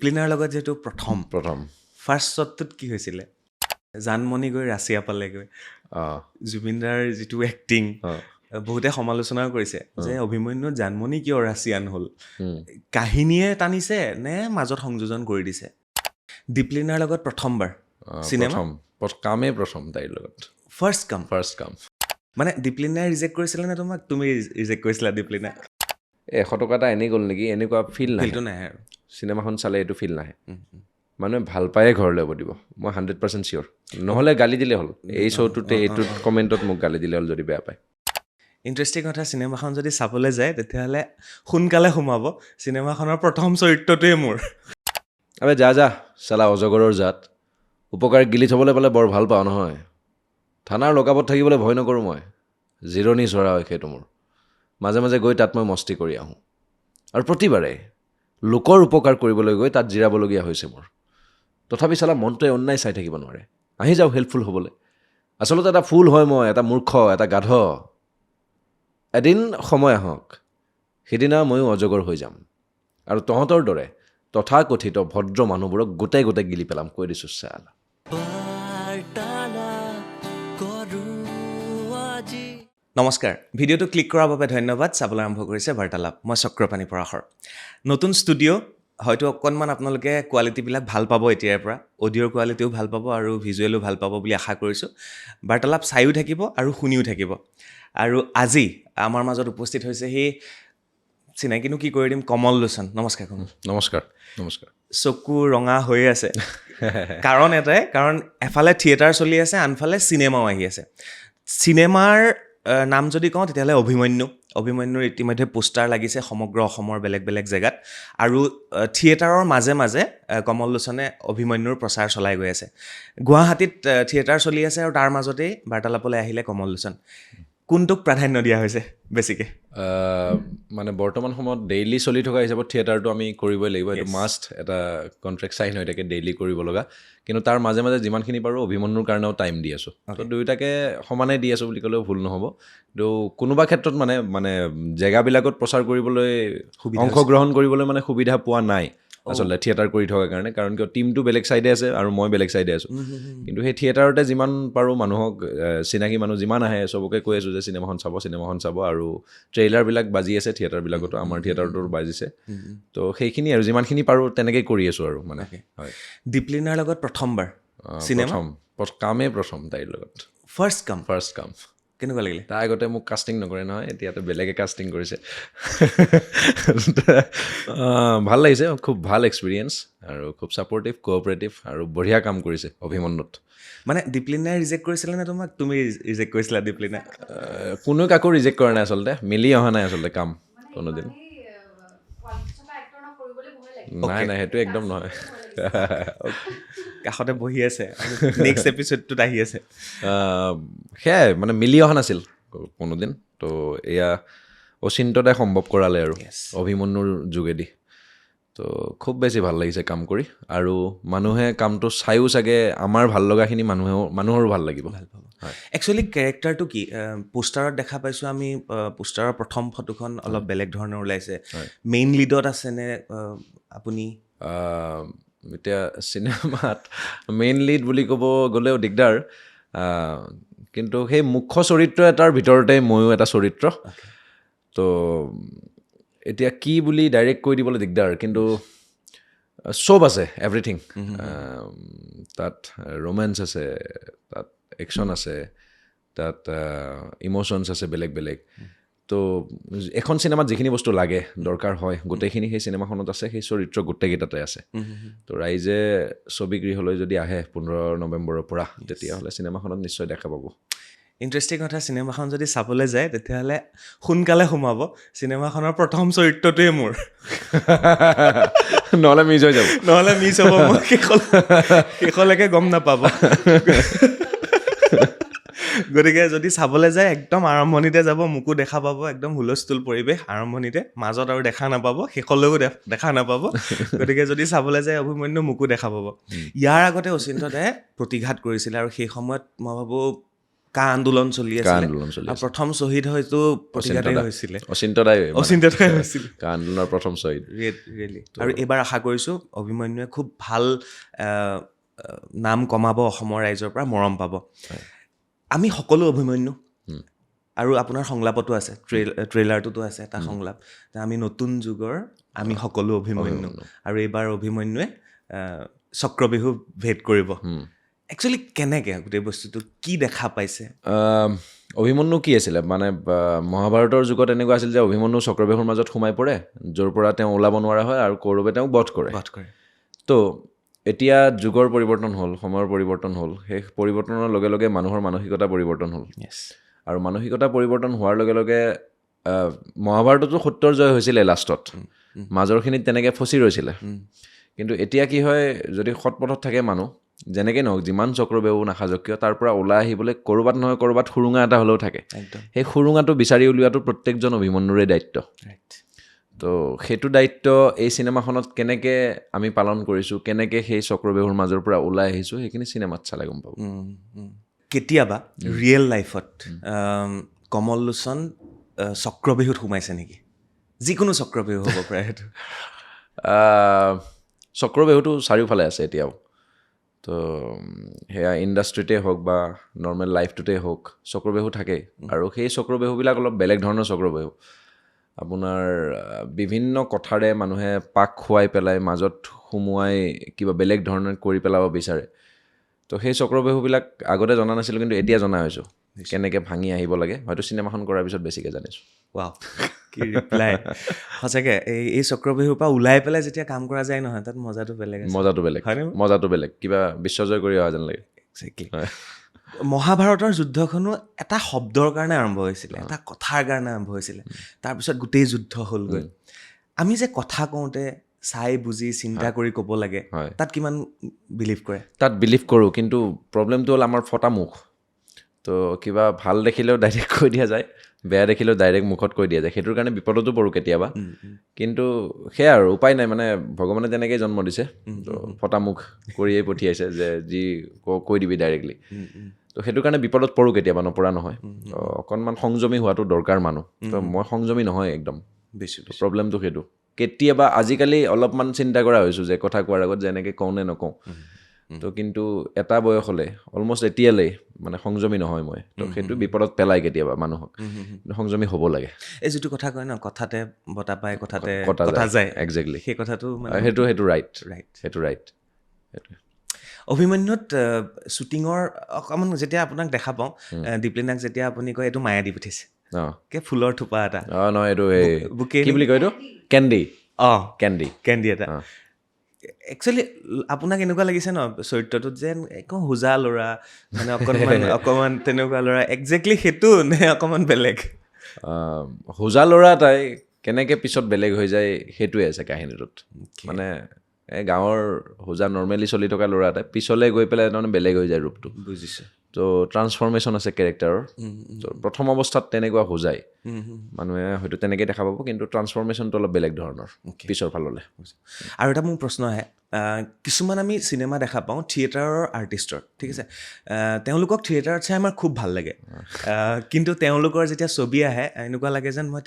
Cleaner লগত যেটো প্ৰথম প্ৰথম ফাৰ্ষ্ট শ্বটটোত কি হৈছিলে জানমণি গৈ ৰাছিয়া পালেগৈ জুবিনদাৰ যিটো এক্টিং বহুতে সমালোচনাও কৰিছে যে অভিমন্যু জানমণি কিয় ৰাছিয়ান হ'ল কাহিনীয়ে টানিছে নে মাজত সংযোজন কৰি দিছে দীপলিনাৰ লগত প্ৰথমবাৰ চিনেমা কামেই প্ৰথম তাইৰ লগত ফাৰ্ষ্ট কাম মানে দীপলিনাই ৰিজেক্ট কৰিছিলে নে তোমাক তুমি ৰিজেক্ট কৰিছিলা দীপলিনা 100 টকা এটা এনেই গ'ল নেকি এনেকুৱা ফিল ফিলটো নাহে আৰু চিনেমাখন চালে এইটো ফিল নাহে মানুহে ভাল পায়ে ঘৰলৈ ল'ব দিব মই 100% চিয়'ৰ নহ'লে গালি দিলে হ'ল এই শ্ব'টোতে এইটোত কমেণ্টত মোক গালি দিলে হ'ল যদি বেয়া পায় ইণ্টাৰেষ্টিং কথা চিনেমাখন যদি চাবলৈ যায় তেতিয়াহ'লে সোনকালে সোমাব চিনেমাখনৰ প্ৰথম চৰিত্ৰটোৱে মোৰ আবে যা চালা অজগৰৰ জাত উপকাৰ গিলি থ'বলৈ পালে বৰ ভাল পাওঁ নহয় থানাৰ লকাপত থাকিবলৈ ভয় নকৰোঁ মই জিৰণি চৰা হয় সেইটো মোৰ মাজে মাজে গৈ তাত মই মস্তি কৰি আহোঁ আৰু প্ৰতিবাৰে লোকৰ উপকাৰ কৰিবলৈ গৈ তাত জিৰাবলগীয়া হৈছে মোৰ তথাপি চালা মনটোৱে অন্যায় চাই থাকিব নোৱাৰে আহি যাওঁ হেল্পফুল হ'বলৈ আচলতে এটা ফুল হয় মই এটা মূৰ্খ এটা গাধ এদিন সময় আহক সিদিনা ময়ো অজগৰ হৈ যাম আৰু তহঁতৰ দৰে তথাকথিত ভদ্ৰ মানুহবোৰক গোটেই গিলি পেলাম কৈ দিছোঁ চালা নমস্কাৰ ভিডিঅ'টো ক্লিক কৰাৰ বাবে ধন্যবাদ চাবলৈ আৰম্ভ কৰিছে বাৰ্তালাপ মই চক্ৰপাণী পৰাশৰ নতুন ষ্টুডিঅ' হয়তো অকণমান আপোনালোকে কোৱালিটিবিলাক ভাল পাব এতিয়াৰ পৰা অডিঅ'ৰ কোৱালিটিও ভাল পাব আৰু ভিজুৱেলো ভাল পাব বুলি আশা কৰিছোঁ বাৰ্তালাপ চায়ো থাকিব আৰু শুনিও থাকিব আৰু আজি আমাৰ মাজত উপস্থিত হৈছে সেই চিনাকিনো কি কৰি দিম কমল লোচন নমস্কাৰ কমল নমস্কাৰ চকু ৰঙা হৈ আছে কাৰণ এটাই কাৰণ এফালে থিয়েটাৰ চলি আছে আনফালে চিনেমাও আহি আছে চিনেমাৰ নাম যদি কওঁ তেতিয়াহ'লে অভিমন্যুৰ ইতিমধ্যে পোষ্টাৰ লাগিছে সমগ্ৰ অসমৰ বেলেগ বেলেগ জেগাত আৰু থিয়েটাৰৰ মাজে মাজে কমল লোচনে অভিমন্যুৰ প্ৰচাৰ চলাই গৈ আছে গুৱাহাটীত থিয়েটাৰ চলি আছে আৰু তাৰ মাজতেই বাৰ্তালাপলৈ আহিলে কমল লোচন কোনটোক প্ৰাধান্য দিয়া হৈছে বেছিকৈ মানে বৰ্তমান সময়ত ডেইলি চলি থকা হিচাপত থিয়েটাৰটো আমি কৰিবই লাগিব এইটো মাষ্ট এটা কণ্ট্ৰেক্ট চাইন হৈ থাকে ডেইলি কৰিব লগা কিন্তু তাৰ মাজে মাজে যিমানখিনি পাৰোঁ অভিমন্যুৰ কাৰণেও টাইম দি আছোঁ তো দুয়োটাকে সমানে দি আছোঁ বুলি ক'লেও ভুল নহ'ব কিন্তু কোনোবা ক্ষেত্ৰত মানে জেগাবিলাকত প্ৰচাৰ কৰিবলৈ অংশগ্ৰহণ কৰিবলৈ মানে সুবিধা পোৱা নাই আচলতে থিয়েটাৰ কৰি থকাৰ কাৰণে কাৰণ কিয় টিমটো বেলেগ চাইডে আছে আৰু মই বেলেগ চাইডে আছোঁ কিন্তু সেই থিয়েটাৰতে যিমান পাৰোঁ মানুহক চিনাকি মানুহ যিমান আহে চবকে কৈ আছোঁ যে চিনেমাখন চাব আৰু ট্ৰেইলাৰবিলাক বাজি আছে থিয়েটাৰবিলাকতো আমাৰ থিয়েটাৰটোৰ বাজিছে তো সেইখিনি আৰু যিমানখিনি পাৰোঁ তেনেকেই কৰি আছোঁ আৰু মানে হয় দীপলিনাৰ লগত প্ৰথমবাৰ চিনেমা কামেই প্ৰথম তাইৰ লগত ফাৰ্ষ্ট কাম কেনেকুৱা লাগিলে তাৰ আগতে মোক কাষ্টিং নকৰে নহয় এতিয়াতো বেলেগে কাষ্টিং কৰিছে ভাল লাগিছে খুব ভাল এক্সপিৰিয়েঞ্চ আৰু খুব ছাপৰ্টিভ কোঅপাৰেটিভ আৰু বঢ়িয়া কাম কৰিছে অভিমন্যুত মানে দীপলিনাই ৰিজেক্ট কৰিছিলে নে তোমাক তুমি ৰিজেক্ট কৰিছিলা দীপলিনা কোনো কাকো ৰিজেক্ট কৰা নাই আচলতে মিলি অহা নাই আচলতে কাম কোনোদিন নাই সেইটো একদম নহয় কাষতে বহি আছে নেক্সট এপিছডটোত আহি আছে সেয়াই মানে মিলি অহা নাছিল কোনোদিন তো এয়া অচিন্ততাই সম্ভৱ কৰালে আৰু অভিমন্যুৰ যোগেদি তো খুব বেছি ভাল লাগিছে কাম কৰি আৰু মানুহে কামটো চায়ো চাগে আমাৰ ভাল লগাখিনি মানুহৰো ভাল লাগিব একচুৱেলি কেৰেক্টাৰটো কি পোষ্টাৰত দেখা পাইছোঁ আমি পোষ্টাৰৰ প্ৰথম ফটোখন অলপ বেলেগ ধৰণৰ ওলাইছে মেইন লিডত আছেনে আপুনি এতিয়া চিনেমাত মেইন লিড বুলি ক'ব গ'লেও দিগদাৰ কিন্তু সেই মুখ্য চৰিত্ৰ এটাৰ ভিতৰতে ময়ো এটা চৰিত্ৰ তো এতিয়া কি বুলি ডাইৰেক্ট কৈ দিবলৈ দিগদাৰ কিন্তু চব আছে এভৰিথিং তাত ৰোমেন্স আছে তাত একশ্যন আছে তাত ইম'শ্যনছ আছে বেলেগ তো এখন চিনেমাত যিখিনি বস্তু লাগে দৰকাৰ হয় গোটেইখিনি সেই চিনেমাখনত আছে সেই চৰিত্ৰ গোটেইকেইটাতে আছে তো ৰাইজে ছবিগৃহলৈ যদি আহে 15 নৱেম্বৰৰ পৰা তেতিয়াহ'লে চিনেমাখনত নিশ্চয় দেখা পাব ইণ্টাৰেষ্টিং কথা চিনেমাখন যদি চাবলৈ যায় তেতিয়াহ'লে সোনকালে সোমাব চিনেমাখনৰ প্ৰথম চৰিত্ৰটোৱে মোৰ নহ'লে মিছ হৈ যাব মই শেষলৈকে গম নাপাব গতিকে যদি চাবলৈ যায় একদম আৰম্ভণিতে যাব মোকো দেখা পাব একদম হুলস্থুল পৰিৱেশ আৰম্ভণিতে মাজত আৰু দেখা নাপাব শেষলৈও দেখা নাপাব গতিকে যদি চাবলৈ যায় অভিমন্যু মোকো দেখা পাব ইয়াৰ আগতে অচিন্তদায়ে প্ৰতিঘাত কৰিছিলে আৰু সেই সময়ত মই ভাবোঁ কা আন্দোলন চলি কা আছিলে আন্দোলন চলি আৰু প্ৰথম শ্বহীদ হয়তো প্ৰতিঘাতেই অচিন্তদা। হৈছিলে অচিন্তদাই অচিন্তদাই হৈছিলে কা আন্দোলনৰ প্ৰথম শ্বহীদ ৰিয়েলি আৰু এইবাৰ আশা কৰিছোঁ অভিমন্যুৱে খুব ভাল নাম কমাব অসমৰ ৰাইজৰ পৰা মৰম পাব আমি সকলো অভিমন্যু আৰু আপোনাৰ সংলাপতো আছে ট্ৰেইলাৰটোতো আছে এটা সংলাপ যে আমি নতুন যুগৰ আমি সকলো অভিমন্যু আৰু এইবাৰ অভিমন্যুৱে চক্ৰবিহু ভেদ কৰিব একচুৱেলি কেনেকৈ গোটেই বস্তুটো কি দেখা পাইছে অভিমন্যু কি আছিলে মানে মহাভাৰতৰ যুগত এনেকুৱা আছিল যে অভিমন্যু চক্ৰবেহুৰ মাজত সোমাই পৰে য'ৰ পৰা তেওঁ ওলাব নোৱাৰা হয় আৰু কৌৰৱে তেওঁক বধ কৰে তো এতিয়া যুগৰ পৰিৱৰ্তন হ'ল সময়ৰ পৰিৱৰ্তন হ'ল সেই পৰিৱৰ্তনৰ লগে লগে মানুহৰ মানসিকতা পৰিৱৰ্তন হ'ল আৰু মানসিকতা পৰিৱৰ্তন হোৱাৰ লগে লগে মহাভাৰততো সত্যৰ জয় হৈছিলে লাষ্টত মাজৰখিনিত তেনেকৈ ফচি ৰৈছিলে কিন্তু এতিয়া কি হয় যদি সৎপথত থাকে মানুহ যেনেকৈ নহওক যিমান চক্ৰবেহু নাসাজক কিয় তাৰ পৰা ওলাই আহিবলৈ ক'ৰবাত নহয় ক'ৰবাত সুৰুঙা এটা হ'লেও থাকে সেই সুৰুঙাটো বিচাৰি উলিওৱাটো প্ৰত্যেকজন অভিমন্যুৰে দায়িত্ব তো সেইটো দায়িত্ব এই চিনেমাখনত কেনেকৈ আমি পালন কৰিছোঁ কেনেকৈ সেই চক্ৰবেহুৰ মাজৰ পৰা ওলাই আহিছোঁ সেইখিনি চিনেমাত চালে গম পাব কেতিয়াবা ৰিয়েল লাইফত কমল লোচন চক্ৰবেহুত সোমাইছে নেকি যিকোনো চক্ৰবেহু হ'ব পাৰে সেইটো চক্ৰবেহুটো চাৰিওফালে আছে এতিয়াও তো সেয়া ইণ্ডাষ্ট্ৰিতে হওক বা নৰ্মেল লাইফটোতে হওক চক্ৰবেহু থাকেই আৰু সেই চক্ৰবেহুবিলাক অলপ বেলেগ ধৰণৰ চক্ৰবেহু আপোনাৰ বিভিন্ন কথাৰে মানুহে পাক খুৱাই পেলাই মাজত সুমুৱাই কিবা বেলেগ ধৰণে কৰি পেলাব বিচাৰে তো সেই চক্ৰবেহুবিলাক আগতে জনা নাছিলোঁ কিন্তু এতিয়া জনা হৈছোঁ কেনেকৈ ভাঙি আহিব লাগে হয়তো চিনেমাখন কৰাৰ পিছত বেছিকৈ জানিছোঁ ৱাও কি ৰিপ্লাই সঁচাকৈ এই চক্ৰবেহুৰ পৰা ওলাই পেলাই যেতিয়া কাম কৰা যায় নহয় তাত মজাটো বেলেগ মজাটো বেলেগ কিবা বিশ্বজয় কৰি অহা যেন লাগে মহাভাৰতৰ যুদ্ধখনো এটা শব্দৰ কাৰণে আৰম্ভ হৈছিলে এটা কথাৰ কাৰণে আৰম্ভ হৈছিলে তাৰপিছত গোটেই যুদ্ধ হ'লগৈ আমি যে কথা কওঁতে চাই বুজি চিন্তা কৰি ক'ব লাগে তাত কিমান বিলিভ কৰে তাত বিলিভ কৰোঁ কিন্তু প্ৰব্লেমটো হ'ল আমাৰ ফটা মুখ তো কিবা ভাল দেখিলেও ডাইৰেক্ট কৈ দিয়া যায় বেয়া দেখিলেও ডাইৰেক্ট মুখত কৈ দিয়া যায় সেইটোৰ কাৰণে বিপদতো পৰোঁ কেতিয়াবা কিন্তু সেয়া আৰু উপায় নাই মানে ভগৱানে তেনেকেই জন্ম দিছে তো ফটা মুখ কৰিয়েই পঠিয়াইছে যে যি কৈ দিবি ডাইৰেক্টলি তো সেইটো কাৰণে বিপদত পৰোঁ কেতিয়াবা নপৰা নহয় তো অকণমান সংযমী হোৱাটো দৰকাৰ মানুহ তো মই সংযমী নহয় একদম বেছি প্ৰব্লেমটো সেইটো কেতিয়াবা আজিকালি অলপমান চিন্তা কৰা হৈছোঁ যে কথা কোৱাৰ আগত যে এনেকৈ কওঁ নে নকওঁ তো কিন্তু এটা বয়সলৈ অলমষ্ট এতিয়ালৈ মানে সংযমী নহয় মই তো সেইটো বিপদত পেলাই কেতিয়াবা মানুহক সংযমী হ'ব লাগে এই যিটো কথা কয় ন কথাতে বতা পায় কথাতে কটা যায় একজেক্টলি সেই কথাটো সেইটো ৰাইট সেইটো ৰাইট অভিমন্যুত শ্বুটিঙৰ অকণমান যেতিয়া আপোনাক দেখা পাওঁ দীপলিনাক যেতিয়া আপুনি কয় এইটো মায়া দি পঠিয়াইছে কে ফুলৰ থোপা এটা নহয় এইটো কি বুলি কয় এইটো কেণ্ডি কেণ্ডি এটা একচুৱেলি আপোনাক এনেকুৱা লাগিছে ন চৰিত্ৰটোত যেন একো হোজা ল'ৰা মানে অকণমান তেনেকুৱা ল'ৰা একজেক্টলি সেইটো নে অকণমান বেলেগ হোজা ল'ৰা এটাই কেনেকৈ পিছত বেলেগ হৈ যায় সেইটোৱে আছে কাহিনীটোত মানে এই গাঁৱৰ হোজা নৰ্মেলি চলি থকা ল'ৰা এটাই পিছলৈ গৈ পেলাই তাৰমানে বেলেগ হৈ যায় ৰূপটো বুজিছোঁ তো ট্ৰান্সফৰ্মেশ্যন আছে কেৰেক্টাৰৰ তো প্ৰথম অৱস্থাত তেনেকুৱা হোজাই মানুহে হয়তো তেনেকৈ দেখা পাব কিন্তু ট্ৰান্সফৰ্মেশ্যনটো অলপ বেলেগ ধৰণৰ পিছৰ ফাললৈ আৰু এটা মোৰ প্ৰশ্ন আহে কিছুমান আমি চিনেমা দেখা পাওঁ থিয়েটাৰৰ আৰ্টিষ্টৰ ঠিক আছে তেওঁলোকক থিয়েটাৰত চাই আমাৰ খুব ভাল লাগে কিন্তু তেওঁলোকৰ যেতিয়া ছবি আহে এনেকুৱা লাগে যেন মই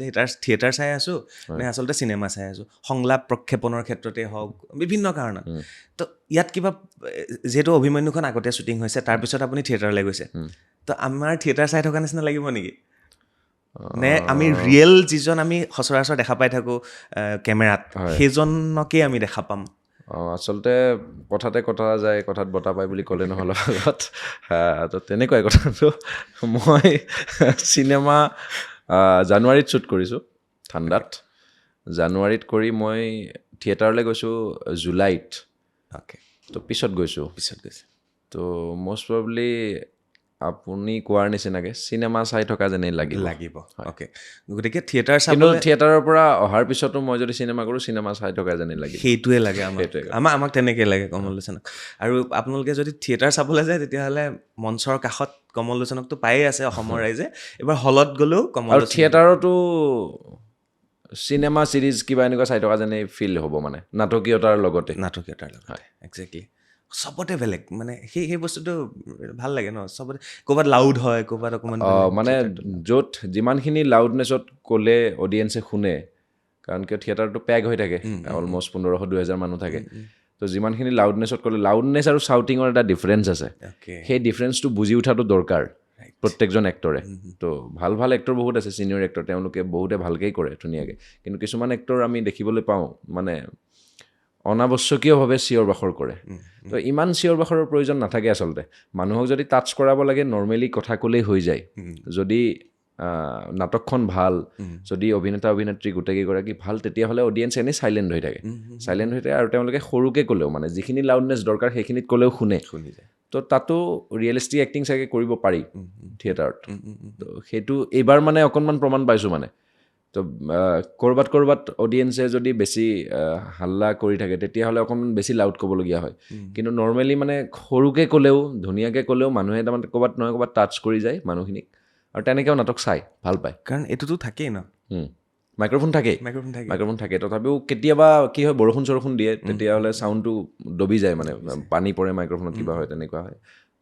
থিয়েটাৰ চাই আছোঁ নে আচলতে চিনেমা চাই আছোঁ সংলাপ প্ৰক্ষেপণৰ ক্ষেত্ৰতে হওক বিভিন্ন কাৰণত তো ইয়াত কিবা যিহেতু অভিমন্যুখন আগতে শ্বুটিং হৈছে তাৰপিছত আপুনি থিয়েটাৰলৈ গৈছে তো আমাৰ থিয়েটাৰ চাই থকা নিচিনা লাগিব নেকি নে আমি ৰিয়েল যিজন আমি সচৰাচৰ দেখা পাই থাকোঁ কেমেৰাত সেইজনকেই আমি দেখা পাম আচলতে কথাতে কটা যায় কথাত বতা পায় বুলি ক'লে নহ'ল আগত তো তেনেকুৱাই কথাটো মই চিনেমা জানুৱাৰীত শ্বুট কৰিছোঁ ঠাণ্ডাত জানুৱাৰীত কৰি মই থিয়েটাৰলৈ গৈছোঁ জুলাইত তো পিছত গৈছে তো মষ্ট প্ৰবলি আপুনি কোৱাৰ নিচিনাকৈ চিনেমা চাই থকা যেনেই লাগিব অ'কে গতিকে থিয়েটাৰ কিন্তু থিয়েটাৰৰ পৰা অহাৰ পিছতো মই যদি চিনেমা কৰোঁ চিনেমা চাই থকা যেনেই লাগে সেইটোৱে লাগে আমাক তেনেকৈ লাগে কমল লোচনক আৰু আপোনালোকে যদি থিয়েটাৰ চাবলৈ যায় তেতিয়াহ'লে মঞ্চৰ কাষত কমল লোচনকতো পায়েই আছে অসমৰ ৰাইজে এবাৰ হলত গ'লেও কমল আৰু থিয়েটাৰতো চিনেমা চিৰিজ কিবা এনেকুৱা চাই থকা যেনেই ফিল হ'ব মানে নাটকীয়তাৰ লগতে একজেক্টলি চবতে বেলেগ মানে সেই বস্তুটো ভাল লাগে ন চবতে ক'ৰবাত লাউড হয় ক'ৰবাত অকণমান মানে য'ত যিমানখিনি লাউডনেছত ক'লে অডিয়েঞ্চে শুনে কাৰণ কিয় থিয়েটাৰটো পেক হৈ থাকে অলমষ্ট 1500-2000 মানুহ থাকে তো যিমানখিনি লাউডনেছত ক'লে লাউডনেছ আৰু চাউটিঙৰ এটা ডিফাৰেঞ্চ আছে সেই ডিফাৰেঞ্চটো বুজি উঠাটো দৰকাৰ প্ৰত্যেকজন এক্টৰে তো ভাল ভাল এক্টৰ বহুত আছে ছিনিয়ৰ এক্টৰ তেওঁলোকে বহুতে ভালকেই কৰে ধুনীয়াকৈ কিন্তু কিছুমান এক্টৰ আমি দেখিবলৈ পাওঁ মানে অনাৱশ্যকীয়ভাৱে চিঞৰ বাখৰ কৰে তো ইমান চিঞৰ বাখৰৰ প্ৰয়োজন নাথাকে আচলতে মানুহক যদি টাচ কৰাব লাগে নৰ্মেলি কথা ক'লেই হৈ যায় যদি নাটকখন ভাল যদি অভিনেতা অভিনেত্ৰী গোটেইকেইগৰাকী ভাল তেতিয়াহ'লে অডিয়েঞ্চ এনেই চাইলেণ্ট হৈ থাকে আৰু তেওঁলোকে সৰুকৈ ক'লেও মানে যিখিনি লাউডনেছ দৰকাৰ সেইখিনিত ক'লেও শুনি যায় তো তাতো ৰিয়েলিষ্টিক এক্টিং চাগে কৰিব পাৰি থিয়েটাৰত তো সেইটো এইবাৰ মানে অকণমান প্ৰমাণ পাইছোঁ মানে তো ক'ৰবাত অডিয়েঞ্চে যদি বেছি হাল্লা কৰি থাকে তেতিয়াহ'লে অকণমান বেছি লাউড ক'বলগীয়া হয় কিন্তু নৰ্মেলি মানে সৰুকৈ ক'লেও ধুনীয়াকৈ ক'লেও মানুহে তাৰমানে ক'ৰবাত নহয় ক'ৰবাত টাচ কৰি যায় মানুহখিনিক আৰু তেনেকৈও নাটক চাই ভাল পায় কাৰণ এইটোতো থাকেই ন মাইক্ৰফোন থাকে তথাপিও কেতিয়াবা কি হয় বৰষুণ চৰষুণ দিয়ে তেতিয়াহ'লে চাউণ্ডটো দবি যায় মানে পানী পৰে মাইক্ৰফোনত কিবা হয় তেনেকুৱা হয়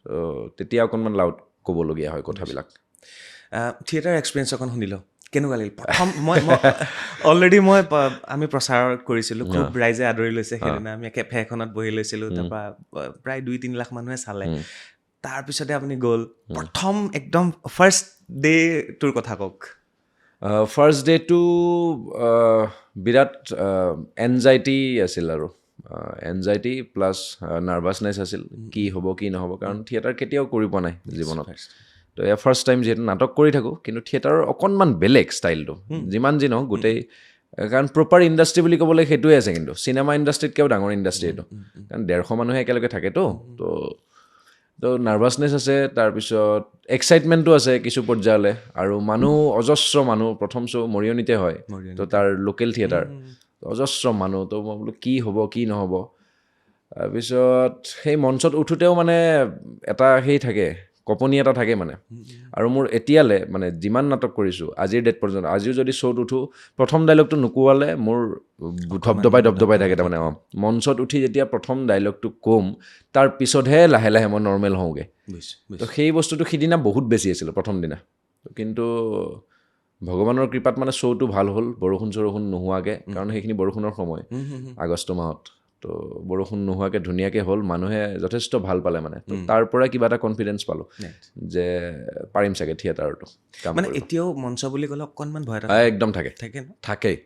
তো তেতিয়া অকণমান লাউড ক'বলগীয়া হয় কথাবিলাক থিয়েটাৰ এক্সপিৰিয়েঞ্চ অকণ শুনি লওঁ কেনেকুৱা লাগিল প্ৰথম অলৰেডি আমি প্ৰচাৰ কৰিছিলোঁ খুব ৰাইজে আদৰি লৈছে সেইদিনা আমি কেফে এখনত বহি লৈছিলোঁ তাৰপৰা প্ৰায় 2-3 লাখ মানুহে চালে তাৰপিছতে আপুনি গ'ল প্ৰথম একদম ফাৰ্ষ্ট ডে তোৰ কথা কওক ফাৰ্ষ্ট ডে'টো বিৰাট এনজাইটি আছিল আৰু এনজাইটি প্লাছ নাৰ্ভাছনেছ আছিল কি হ'ব কি নহ'ব কাৰণ থিয়েটাৰ কেতিয়াও কৰি পোৱা নাই জীৱনত তো এয়া ফাৰ্ষ্ট টাইম যিহেতু নাটক কৰি থাকোঁ কিন্তু থিয়েটাৰৰ অকণমান বেলেগ ষ্টাইলটো যিমান যি নহওক গোটেই কাৰণ প্ৰপাৰ ইণ্ডাষ্ট্ৰি বুলি ক'বলৈ সেইটোৱে আছে কিন্তু চিনেমা ইণ্ডাষ্ট্ৰিতকৈও ডাঙৰ ইণ্ডাষ্ট্ৰি এইটো কাৰণ 150 মানুহে একেলগে থাকেতো তো নাৰ্ভাছনেছ আছে তাৰপিছত এক্সাইটমেণ্টো আছে কিছু পৰ্যায়লৈ আৰু মানুহ অজস্ৰ মানুহ প্ৰথম শ্ব' মৰিয়নিতে হয় তো তাৰ লোকেল থিয়েটাৰ অজস্ৰ মানুহ তো মই বোলো কি হ'ব কি নহ'ব তাৰপিছত সেই মঞ্চত উঠোঁতেও মানে এটা সেই থাকে কঁপনি এটা থাকে মানে আৰু মোৰ এতিয়ালৈ মানে যিমান নাটক কৰিছোঁ আজিৰ ডেট পৰ্যন্ত আজিও যদি শ্ব'ত উঠোঁ প্ৰথম ডাইলগটো নুকোৱালে মোৰ ধপধপাই থাকে তাৰমানে মঞ্চত উঠি যেতিয়া প্ৰথম ডাইলগটো ক'ম তাৰ পিছতহে লাহে লাহে মই নৰ্মেল হওঁগৈ তো সেই বস্তুটো সিদিনা বহুত বেছি আছিল প্ৰথম দিনা কিন্তু ভগৱানৰ কৃপাত মানে শ্ব'টো ভাল হ'ল বৰষুণ চৰষুণ নোহোৱাকৈ কাৰণ সেইখিনি বৰষুণৰ সময় আগষ্ট মাহত তো বৰষুণ নোহোৱাকৈ ধুনীয়াকৈ হ'ল মানুহে যথেষ্ট ভাল পালে মানে তো তাৰ পৰা কিবা এটা কনফিডেঞ্চ পালোঁ যে পাৰিম চাগে থিয়েটাৰটো মানে এতিয়াও মঞ্চ বুলি ক'লে অকণমান ভয় একদম থাকেই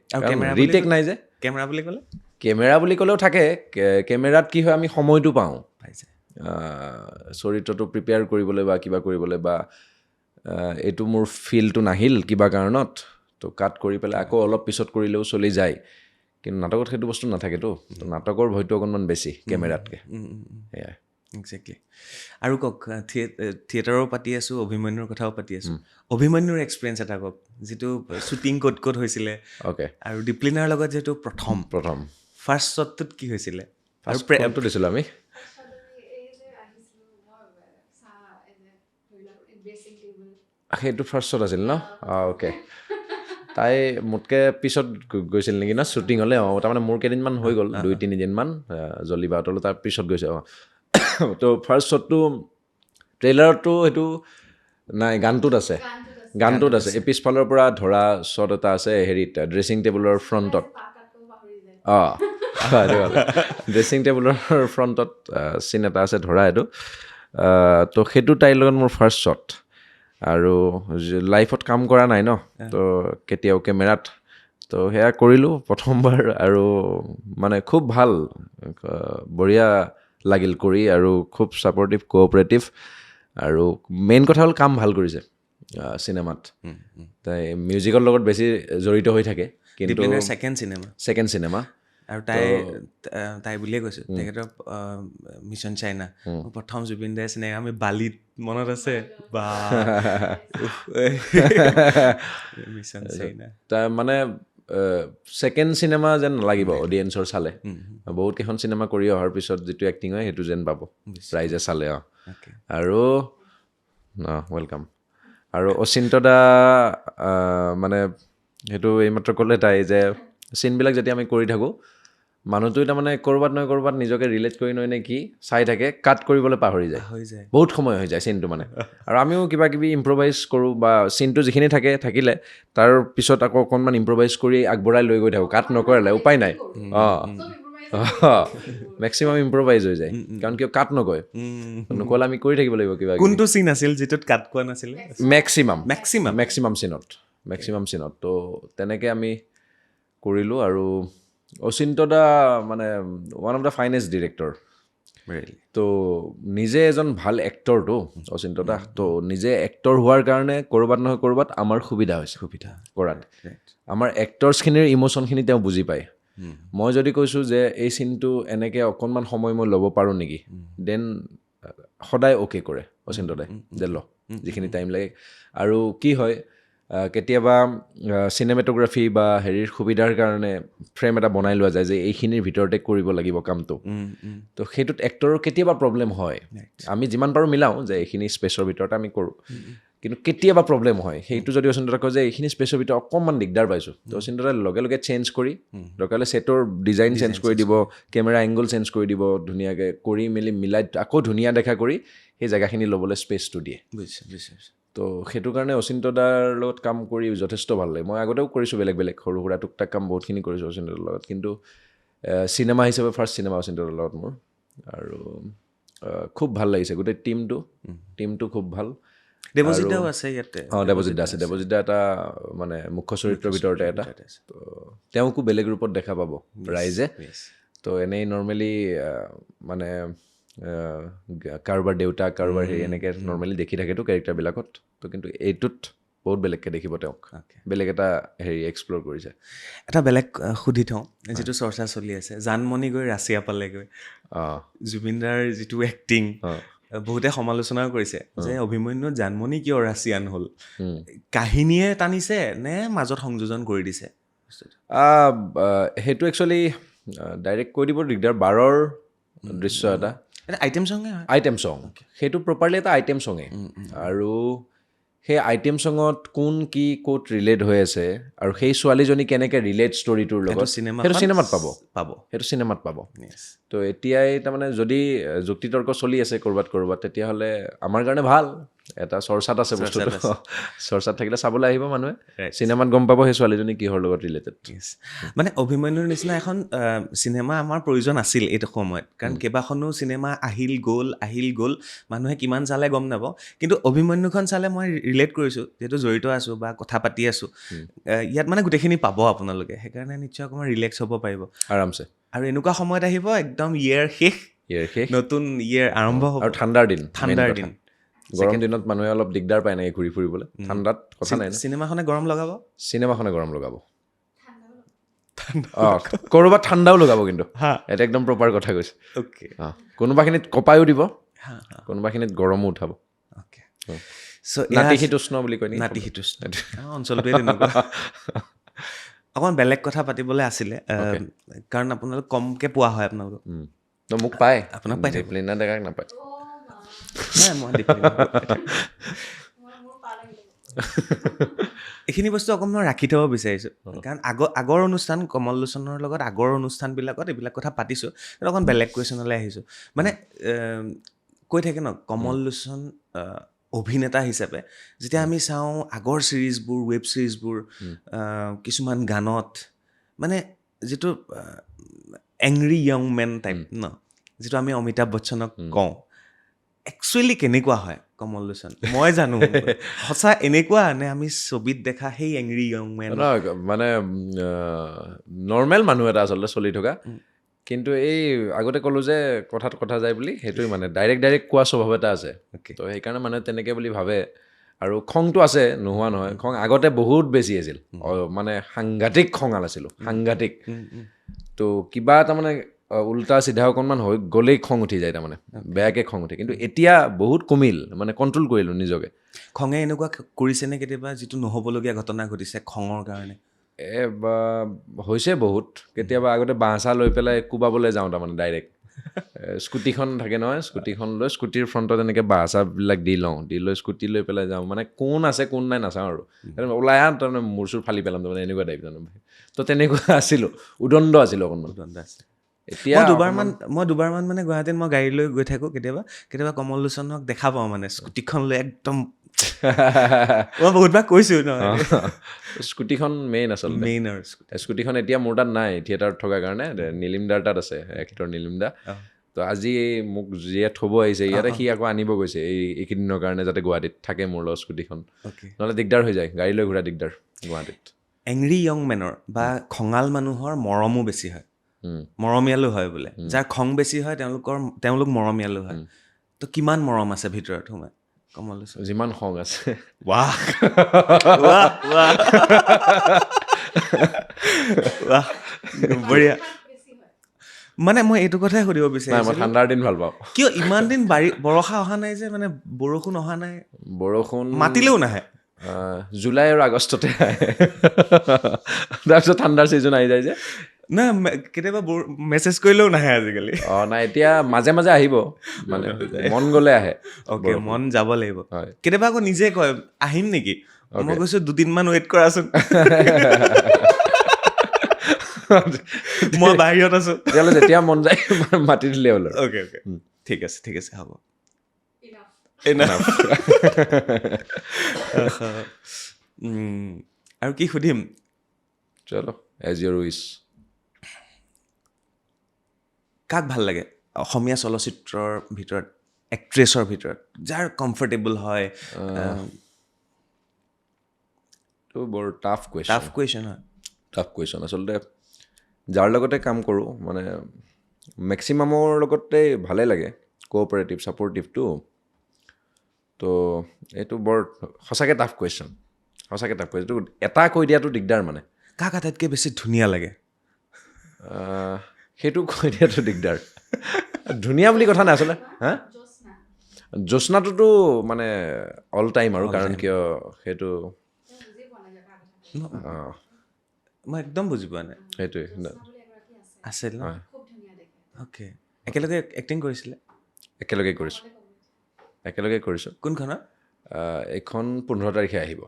ৰিটেক নাই যে কেমেৰা বুলি ক'লেও থাকে কেমেৰাত কি হয় আমি সময়টো পাওঁ চৰিত্ৰটো প্ৰিপেয়াৰ কৰিবলৈ বা কিবা কৰিবলৈ বা এইটো মোৰ ফিলটো নাহিল কিবা কাৰণত তো কাট কৰি পেলাই আকৌ অলপ পিছত কৰিলেও চলি যায় কিন্তু নাটকত সেইটো বস্তু নাথাকেতো তো নাটকৰ ভয়টো অকণমান বেছি কেমেৰাতকৈ সেয়াই একজেক্টলি আৰু কওক থিয়েটাৰো পাতি আছোঁ অভিমন্যুৰ কথাও পাতি আছোঁ অভিমন্যুৰ এক্সপিৰিয়েঞ্চ এটা কওক যিটো শ্বুটিং ক'ত হৈছিলে অ'কে আৰু ডিপ্লিনাৰ লগত যিহেতু প্ৰথম ফাৰ্ষ্ট শ্বটটোত কি হৈছিলে আৰু প্ৰেমটো দিছিলোঁ আমি সেইটো ফাৰ্ষ্ট শ্বট আছিল ন অ'কে তাই মোতকৈ পিছত গৈছিল নেকি ন শ্বুটিঙলৈ তাৰমানে মোৰ কেইদিনমান হৈ গ'ল 2-3 দিনমান জলিবাহঁতলৈ তাৰ পিছত গৈছে তো ফাৰ্ষ্ট শ্বটটো ট্ৰেইলাৰতো সেইটো নাই গানটোত আছে এই পিছফালৰ পৰা ধৰা শ্বট এটা আছে হেৰিত ড্ৰেছিং টেবুলৰ ফ্ৰণ্টত ড্ৰেছিং টেবুলৰ ফ্ৰণ্টত চিন এটা আছে ধৰা এইটো তো সেইটো তাইৰ লগত মোৰ ফাৰ্ষ্ট শ্বট আৰু লাইফত কাম কৰা নাই ন তো কেতিয়াও কেমেৰাত তো সেয়া কৰিলোঁ প্ৰথমবাৰ আৰু মানে খুব ভাল বঢ়িয়া লাগিল কৰি আৰু খুব ছাপৰ্টিভ কোঅপাৰেটিভ আৰু মেইন কথা হ'ল কাম ভাল কৰিছে চিনেমাত তাই মিউজিকৰ লগত বেছি জড়িত হৈ থাকে কিন্তু ছেকেণ্ড চিনেমা আৰু তাই বুলিয়ে কৈছোঁ তেখেতৰ মিছন চাইনা প্ৰথম জুবিন দাই চিনেমা আমি বালিত মনত আছে বা মিছন চাইনা তাৰ মানে ছেকেণ্ড চিনেমা যেন নালাগিব অডিয়েঞ্চৰ চালে বহুত কেইখন চিনেমা কৰি অহাৰ পিছত যিটো এক্টিং হয় সেইটো যেন পাব ৰাইজে চালে আৰু ৱেলকাম আৰু অচিন্ত দা মানে সেইটো এইমাত্ৰ ক'লে তাই যে চিনবিলাক যেতিয়া আমি কৰি থাকোঁ মানুহটোৱে তাৰমানে ক'ৰবাত নহয় ক'ৰবাত নিজকে ৰিলেট কৰি নয় নে কি চাই থাকে কাট কৰিবলৈ পাহৰি যায় হৈ যায় বহুত সময় হৈ যায় চিনটো মানে আৰু আমিও কিবা কিবি ইম্প্ৰভাইজ কৰোঁ বা চিনটো যিখিনি থাকিলে তাৰ পিছত আকৌ অকণমান ইম্প্ৰভাইজ কৰি আগবঢ়াই লৈ গৈ থাকোঁ কাট নকৰালে উপায় নাই মেক্সিমাম ইম্প্ৰভাইজ হৈ যায় কাৰণ কিয় কাট নকয় নক'লে আমি কৰি থাকিব লাগিব কিবা কোনটো চিন আছিল যিটোত কাট কোৱা নাছিলে মেক্সিমাম চিনত তো তেনেকৈ আমি কৰিলোঁ আৰু অচিন্ত দা মানে one of the finest director তো নিজে এজন ভাল এক্টৰটো অচিন্ত দা তো নিজে এক্টৰ হোৱাৰ কাৰণে ক'ৰবাত নহয় ক'ৰবাত আমাৰ সুবিধা কৰাত আমাৰ এক্টৰ্ছখিনিৰ ইম'শ্যনখিনি তেওঁ বুজি পায় মই যদি কৈছোঁ যে এই চিনটো এনেকৈ অকণমান সময় মই ল'ব পাৰোঁ নেকি দেন সদায় অ'কে কৰে অচিন্ত দাই যে ল যিখিনি টাইম লাগে আৰু কি হয় কেতিয়াবা চিনেমেট'গ্ৰাফী বা হেৰিৰ সুবিধাৰ কাৰণে ফ্ৰেম এটা বনাই লোৱা যায় যে এইখিনিৰ ভিতৰতে কৰিব লাগিব কামটো তো সেইটোত এক্টৰৰ কেতিয়াবা প্ৰব্লেম হয় আমি যিমান পাৰোঁ মিলাওঁ যে এইখিনি স্পেচৰ ভিতৰতে আমি কৰোঁ কিন্তু কেতিয়াবা প্ৰব্লেম হয় সেইটো যদি অচিন্ত দাই কয় যে এইখিনি স্পেচৰ ভিতৰত অকণমান দিগদাৰ পাইছোঁ তো অচিন্ত দাই লগে লগে চেঞ্জ কৰি দৰকাৰ হ'লে ছেটৰ ডিজাইন চেঞ্জ কৰি দিব কেমেৰা এংগল চেঞ্জ কৰি দিব ধুনীয়াকৈ কৰি মেলি মিলাই আকৌ ধুনীয়া দেখা কৰি সেই জেগাখিনি ল'বলৈ স্পেচটো দিয়ে তো সেইটো কাৰণে অচিন্ত দাৰ লগত কাম কৰি যথেষ্ট ভাল লাগে মই আগতেও কৰিছোঁ বেলেগ সৰু সুৰা টুকটাক কাম বহুতখিনি কৰিছোঁ অচিন্ত দাৰ লগত কিন্তু চিনেমা হিচাপে ফাৰ্ষ্ট চিনেমা অচিন্ত দাৰ লগত মোৰ আৰু খুব ভাল লাগিছে গোটেই টিমটো খুব ভাল দেৱজিৎ দাও আছে ইয়াতে দেৱজিৎ দা আছে দেৱজিৎ দা এটা মানে মুখ্য চৰিত্ৰৰ ভিতৰতে এটা তো তেওঁকো বেলেগ ৰূপত দেখা পাব ৰাইজে তো এনেই নৰ্মেলি মানে কাৰোবাৰ দেউতাক কাৰোবাৰ হেৰি এনেকৈ নৰ্মেলি দেখি থাকেতো কেৰেক্টাৰবিলাকত তো কিন্তু এইটোত বহুত বেলেগকৈ দেখিব তেওঁক বেলেগ এটা হেৰি এক্সপ্ল'ৰ কৰিছে এটা বেলেগ সুধি থওঁ যিটো চৰ্চা চলি আছে জানমণি গৈ ৰাছিয়া পালেগৈ জুবিনদাৰ যিটো এক্টিং বহুতে সমালোচনাও কৰিছে যে অভিমন্যুত জানমণি কিয় ৰাছিয়ান হ'ল কাহিনীয়ে টানিছে নে মাজত সংযোজন কৰি দিছে সেইটো একচুৱেলি ডাইৰেক্ট কৈ দিব দিগদাৰ 12ৰ দৃশ্য এটা আইটেম চং সেইটো প্ৰপাৰলি এটা আইটেম চঙে আৰু সেই আইটেম চঙত কোন কি ক'ত ৰিলেট হৈ আছে আৰু সেই ছোৱালীজনী কেনেকৈ ৰিলেট ষ্টৰিটোৰ লগত সেইটো চিনেমাত পাব তো এতিয়াই তাৰমানে যদি যুক্তিতৰ্ক চলি আছে ক'ৰবাত তেতিয়াহ'লে আমাৰ কাৰণে ভাল এটা চৰ্চাত আছে বস্তুটো চৰ্চাত থাকিলে চাবলৈ আহিব মানুহে চিনেমাত গম পাব সেই ছোৱালীজনী কিহৰ লগত ৰিলেটেড মানে অভিমন্যুৰ নিচিনা এখন চিনেমা আমাৰ প্ৰয়োজন আছিল এইটো সময়ত কাৰণ কেইবাখনো চিনেমা আহিল গ'ল মানুহে কিমান চালে গম নাপাব কিন্তু অভিমন্যুখন চালে মই ৰিলেট কৰিছোঁ যিহেতু জড়িত আছোঁ বা কথা পাতি আছোঁ ইয়াত মানে গোটেইখিনি পাব আপোনালোকে সেইকাৰণে নিশ্চয় অকণমান ৰিলেক্স হ'ব পাৰিব আৰামছে আৰু এনেকুৱা সময়ত আহিব একদম ইয়েৰ শেষ নতুন ইয়েৰ আৰম্ভ হ'ব আৰু ঠাণ্ডাৰ দিন গৰম দিনত মানুহে অলপ দিগদাৰ পায় নাই ঘূৰি ফুৰিবলৈ ঠাণ্ডাত কথা নাই চিনেমাখনে গৰম লগাব ক'ৰবাত ঠাণ্ডাও লগাব কিন্তু এটা একদম প্ৰপাৰ কথা কৈছে কোনোবাখিনিত কপায়ো দিব কোনোবাখিনিত গৰমো উঠাব নাতিশীতোষ্ণ বুলি কয় নাতিশীতোষ্ণ অঞ্চলটোৱে তেনেকুৱা অকণমান বেলেগ কথা পাতিবলৈ আছিলে কাৰণ আপোনালোক কমকৈ পোৱা হয় আপোনালোকক মোক পায় আপোনাক পাই প্লেনাৰ ডেকাক নাপায় এইখিনি বস্তু অকণমান ৰাখি থ'ব বিচাৰিছোঁ কাৰণ আগৰ অনুষ্ঠান কমল লোচনৰ লগত আগৰ অনুষ্ঠানবিলাকত এইবিলাক কথা পাতিছোঁ কিন্তু অকণ বেলেগ কুৱেশ্যনলৈ আহিছোঁ মানে কৈ থাকে ন কমল লোচন অভিনেতা হিচাপে যেতিয়া আমি চাওঁ আগৰ ছিৰিজবোৰ ৱেব ছিৰিজবোৰ কিছুমান গানত মানে যিটো এংৰি য়ং মেন টাইপ ন যিটো আমি অমিতাভ বচ্চনক কওঁ একচুৱেলি কেনেকুৱা হয় কমল লোচন মই জানো সঁচা এনেকুৱা নে আমি ছবিত দেখা সেই এংৰি য়ং মেন মানে নৰ্মেল মানুহ এটা আচলতে চলি থকা কিন্তু এই আগতে ক'লোঁ যে কথাত কথা যায় বুলি সেইটোৱে মানে ডাইৰেক্ট কোৱা স্বভাৱ এটা আছে তো সেইকাৰণে মানুহে তেনেকৈ বুলি ভাবে আৰু খংটো আছে নোহোৱা নহয় খং আগতে বহুত বেছি আছিল মানে সাংঘাতিক খঙাল আছিলোঁ সাংঘাতিক তো কিবা এটা মানে উল্টা চিধা অকণমান হৈ গ'লেই খং উঠি যায় তাৰমানে বেয়াকৈ খং উঠে কিন্তু এতিয়া বহুত কমিল মানে কণ্ট্ৰল কৰিলোঁ নিজকে খঙে এনেকুৱা কৰিছেনে কেতিয়াবা যিটো নহ'বলগীয়া ঘটনা ঘটিছে খঙৰ কাৰণে হৈছে বহুত কেতিয়াবা আগতে বাঁহ লৈ পেলাই কোবাবলৈ যাওঁ তাৰমানে ডাইৰেক্ট স্কুটিখন থাকে নহয় স্কুটিখন লৈ স্কুটিৰ ফ্ৰণ্টত এনেকৈ বাঁহ চাহবিলাক দি লৈ স্কুটি লৈ পেলাই যাওঁ মানে কোন আছে কোন নাই নাচাওঁ আৰু ওলাই আহ তাৰমানে মূৰ চুৰ ফালি পেলাম তাৰমানে এনেকুৱা টাইপ জানো তো তেনেকুৱা আছিলোঁ উদণ্ড আছিলোঁ অকণমান এতিয়া মই দুবাৰমান মানে গুৱাহাটীত মই গাড়ী লৈ গৈ থাকোঁ কেতিয়াবা কমল লোচনক দেখা পাওঁ মানে স্কুটিখন লৈ একদম মই বহুতবাৰ কৈছোঁ ন স্কুটিখন মেইন আচলতে মেইন আৰু স্কুটিখন এতিয়া মোৰ তাত নাই থিয়েটাৰত থকাৰ কাৰণে নীলিম দাৰ তাত আছে এক্টৰ নীলিম দা তো আজি মোক যিয়ে থ'ব আহিছে ইয়াতে সি আকৌ আনিব গৈছে এইকেইদিনৰ কাৰণে যাতে গুৱাহাটীত থাকে মোৰ লগত স্কুটিখন নহ'লে দিগদাৰ হৈ যায় গাড়ী লৈ ঘূৰা দিগদাৰ গুৱাহাটীত এংৰি য়ং মেনৰ বা খঙাল মানুহৰ মৰমো বেছি হয় মৰমীয়ালো হয় বোলে যাৰ খং বেছি হয় তেওঁলোক মৰমীয়ালো হয় তো কিমান মৰম আছে ভিতৰত সোমাই কমল লোচন যিমান খং আছে ৱাহ বঢ়িয়া মানে মই এইটো কথাই সুধিব মই বিচাৰিছোঁ ঠাণ্ডাৰ দিন ভাল পাওঁ কিয় ইমান দিন বৰষা অহা নাই যে মানে বৰষুণ অহা নাই বৰষুণ মাতিলেও নাহে জুলাই আৰু আগষ্টতে আহে তাৰপিছত ঠাণ্ডাৰ ছিজন আহি যায় যে নাই কেতিয়াবা মেছেজ কৰিলেও নাহে আজিকালি নাই এতিয়া মাজে মাজে আহিব মানে মন গ'লে আহে অ'কে মন যাব লাগিব হয় কেতিয়াবা আকৌ নিজে কয় আহিম নেকি মই কৈছোঁ 2 দিনমান ৱেইট কৰাচোন মই বাহিৰত আছোঁ তেতিয়াহ'লে যেতিয়া মন যায় মাতি দিলে হ'ল আৰু অ'কে ঠিক আছে হ'ব আৰু কি সুধিম চলো এজ ইয়ৰ উইচ কাক ভাল লাগে অসমীয়া চলচ্চিত্ৰৰ ভিতৰত এক্ট্ৰেছৰ ভিতৰত যাৰ কমফৰ্টেবল হয় এইটো বৰ টাফ কুৱেশ্যন হয় টাফ কুৱেশ্যন আচলতে যাৰ লগতে কাম কৰোঁ মানে মেক্সিমামৰ লগতে ভালেই লাগে কোঅপাৰেটিভ ছাপৰ্টিভটো তো এইটো বৰ সঁচাকৈ টাফ কুৱেশ্যন এইটো এটা কৈ দিয়াটো দিগদাৰ মানে কাক আটাইতকৈ বেছি ধুনীয়া লাগে সেইটো কৈ দিয়াটো দিগদাৰ ধুনীয়া বুলি কথা নাই আচলতে হা জ্যোৎস্নাটোতো মানে অল টাইম আৰু কাৰণ কিয় সেইটো মই একদম বুজি পোৱা নাই সেইটোৱে আছিল ন অ'কে একেলগে এক্টিং কৰিছিলে একেলগে কৰিছোঁ কোনখনত এইখন 15 তাৰিখে আহিব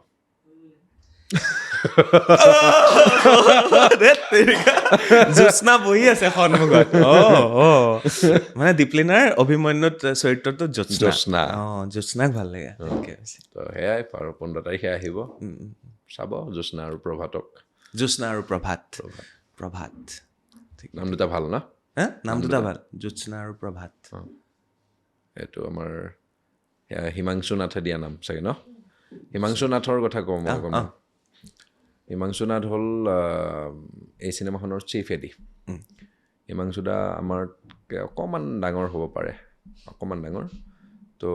জ্যোৎস্না বহি আছে সন্মুখত মানে দীপলিনাৰ অভিমন্যুত চৰিত্ৰটো জ্যোৎস্নাক ভাল লাগে তো সেয়াই আৰু 15 তাৰিখে আহিব চাব জ্যোৎস্না আৰু প্ৰভাতক প্ৰভাত নাম দুটা ভাল ন নাম দুটা ভাল জ্যোৎস্না আৰু প্ৰভাত এইটো আমাৰ হিমাংশু নাথে দিয়া নাম চাগে ন হিমাংশু নাথৰ কথা কওঁ মই অকণমান হিমাংশু নাথ হ'ল এই চিনেমাখনৰ চিফ এডি হিমাংশু দা আমাৰ অকণমান ডাঙৰ হ'ব পাৰে অকণমান ডাঙৰ তো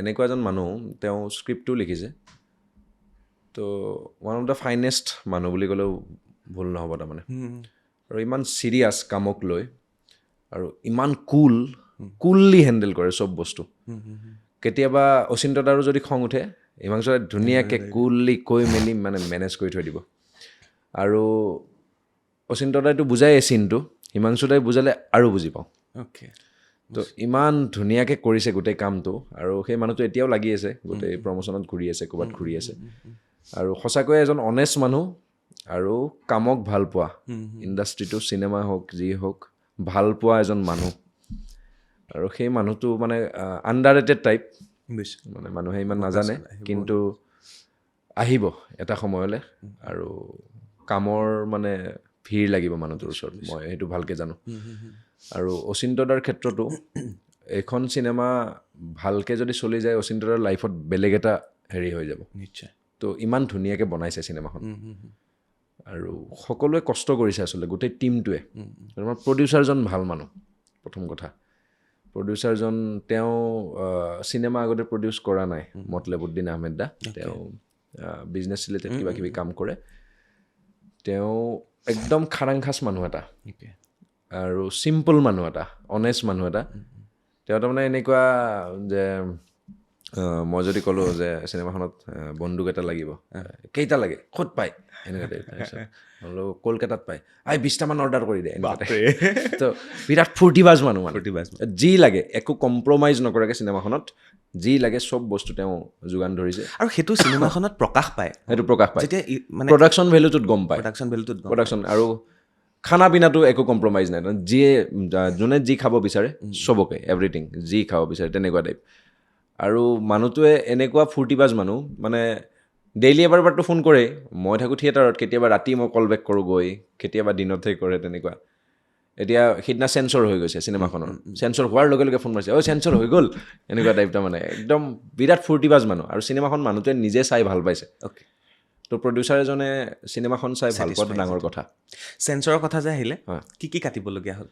এনেকুৱা এজন মানুহ তেওঁ স্ক্ৰিপ্টটো লিখিছে তো ওৱান অফ দ্য ফাইনেষ্ট মানুহ বুলি ক'লেও ভুল নহ'ব তাৰমানে আৰু ইমান ছিৰিয়াছ কামক লৈ আৰু ইমান কুললি হেণ্ডেল কৰে চব বস্তু কেতিয়াবা অচিন্তদাৰো যদি খং উঠে হিমাংশুদাই ধুনীয়াকৈ কুললি কৈ মেলি মানে মেনেজ কৰি থৈ দিব আৰু অচিন্তদাইটো বুজাই এই চিনটো হিমাংশুদাই বুজালে আৰু বুজি পাওঁ তো ইমান ধুনীয়াকৈ কৰিছে গোটেই কামটো আৰু সেই মানুহটো এতিয়াও লাগি আছে গোটেই প্ৰমোশ্যনত ঘূৰি আছে ক'ৰবাত ঘূৰি আছে আৰু সঁচাকৈয়ে এজন অনেষ্ট মানুহ আৰু কামক ভাল পোৱা ইণ্ডাষ্ট্ৰিটো চিনেমা হওক যি হওক ভাল পোৱা এজন মানুহ আৰু সেই মানুহটো মানে আণ্ডাৰ ৰেটেড টাইপ মানে মানুহে ইমান নাজানে কিন্তু আহিব এটা সময়লৈ আৰু কামৰ মানে ভিৰ লাগিব মানুহটোৰ ওচৰত মই সেইটো ভালকৈ জানো আৰু অচিন্তদাৰ ক্ষেত্ৰতো এইখন চিনেমা ভালকৈ যদি চলি যায় অচিন্তদাৰ লাইফত বেলেগ এটা হেৰি হৈ যাব নিশ্চয় তো ইমান ধুনীয়াকৈ বনাইছে চিনেমাখন আৰু সকলোৱে কষ্ট কৰিছে আচলতে গোটেই টীমটোৱে আমাৰ প্ৰডিউচাৰজন ভাল মানুহ প্ৰথম কথা প্ৰডিউচাৰজন তেওঁ চিনেমা আগতে প্ৰডিউচ কৰা নাই মতলেবুদ্দিন আহমেদ দা তেওঁ বিজনেছ ৰিলেটেড কিবা কিবি কাম কৰে তেওঁ একদম খাৰাংখাচ মানুহ এটা আৰু চিম্পল মানুহ এটা অনেষ্ট মানুহ এটা তেওঁ তাৰমানে এনেকুৱা যে মই যদি ক'লোঁ যে চিনেমাখনত বন্দুক এটা লাগিব কেইটা লাগে ক'ত পায় এনেকুৱা টাইপ কলকাতাত পায় 20টামান অৰ্ডাৰ কৰি দিয়ে তো বিৰাট ফূৰ্তিবাজ মানুহ যি লাগে একো কম্প্ৰমাইজ নকৰাকৈ চিনেমাখনত যি লাগে চব বস্তু তেওঁ যোগান ধৰিছে আৰু সেইটো চিনেমাখনত প্ৰকাশ পায় সেইটো প্ৰকাশ পায় যেতিয়া মানে প্ৰডাকশ্যন ভেলুটোত গম পায় প্ৰডাকশ্যন প্ৰডাকশ্যন আৰু খানা পিনাটো একো কম্প্ৰমাইজ নাই যিয়ে যোনে যি খাব বিচাৰে চবকে এভৰিথিং যি খাব বিচাৰে তেনেকুৱা টাইপ আৰু মানুহটোৱে এনেকুৱা ফূৰ্তিবাজ মানুহ মানে ডেইলি এবাৰতো ফোন কৰে মই থাকোঁ থিয়েটাৰত কেতিয়াবা ৰাতি মই কল বেক কৰোঁ গৈ কেতিয়াবা দিনতহে কৰে তেনেকুৱা এতিয়া সিদিনা চেঞ্চৰ হৈ গৈছে চিনেমাখনৰ চেঞ্চৰ হোৱাৰ লগে লগে ফোন মাৰিছে চেঞ্চৰ হৈ গ'ল এনেকুৱা টাইপ তাৰমানে একদম বিৰাট ফূৰ্তিবাজ মানুহ আৰু চিনেমাখন মানুহটোৱে নিজে চাই ভাল পাইছে অ'কে তো প্ৰডিউচাৰ এজনে চিনেমাখন চাই ভাল পোৱাটো ডাঙৰ কথা চেঞ্চৰৰ কথা যে আহিলে হয়। কি কাটিবলগীয়া হ'ল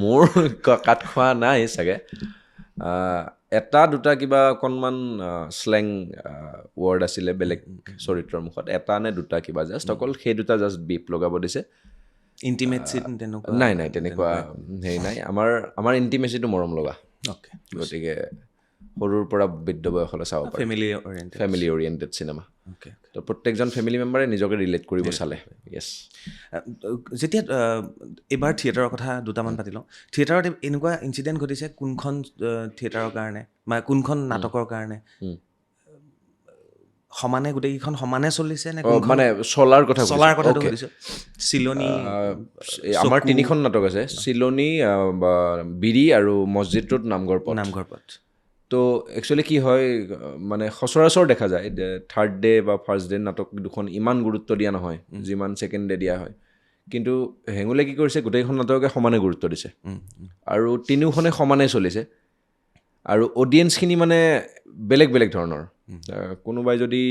মোৰ কাট খোৱা নাই চাগে এটা দুটা কিবা অকণমান শ্লেং ৱৰ্ড আছিলে বেলেগ চৰিত্ৰৰ মুখত এটা নে দুটা কিবা জাষ্ট অকল সেই দুটা জাষ্ট বিপ লগাব দিছে ইণ্টিমেট চিন তেনেকুৱা নাই তেনেকুৱা হেৰি নাই আমাৰ ইণ্টিমেচিটো মৰম লগা অ'কে গতিকে সৰুৰ পৰা বৃদ্ধ বয়সলৈ চাব পাৰে ফেমিলি অৰিয়েণ্টেড চিনেমা অ'কে তো প্ৰত্যেকজন ফেমিলি মেম্বাৰে নিজকে ৰিলেট কৰিব চালে য়েছ যেতিয়া এইবাৰ থিয়েটাৰৰ কথা দুটামান পাতি লওঁ থিয়েটাৰত এনেকুৱা ইনচিডেণ্ট ঘটিছে কোনখন থিয়েটাৰৰ কাৰণে বা কোনখন নাটকৰ কাৰণে সমানে গোটেইকেইখন সমানে চলিছে নে মানে চলাৰ কথাটো সুধিছোঁ চিলনী আমাৰ তিনিখন নাটক আছে চিলনী বিৰি আৰু মছজিদ ৰোড নামঘৰ পথ তো একচুৱেলি কি হয় মানে সচৰাচৰ দেখা যায় থাৰ্ড ডে বা ফাৰ্ষ্ট ডে নাটক দুখন ইমান গুৰুত্ব দিয়া নহয় যিমান ছেকেণ্ড ডে দিয়া হয় কিন্তু হেঙুলে কি কৰিছে গোটেইখন নাটকে সমানে গুৰুত্ব দিছে আৰু তিনিওখনে সমানে চলিছে আৰু অডিয়েঞ্চখিনি মানে বেলেগ বেলেগ ধৰণৰ কোনোবাই যদি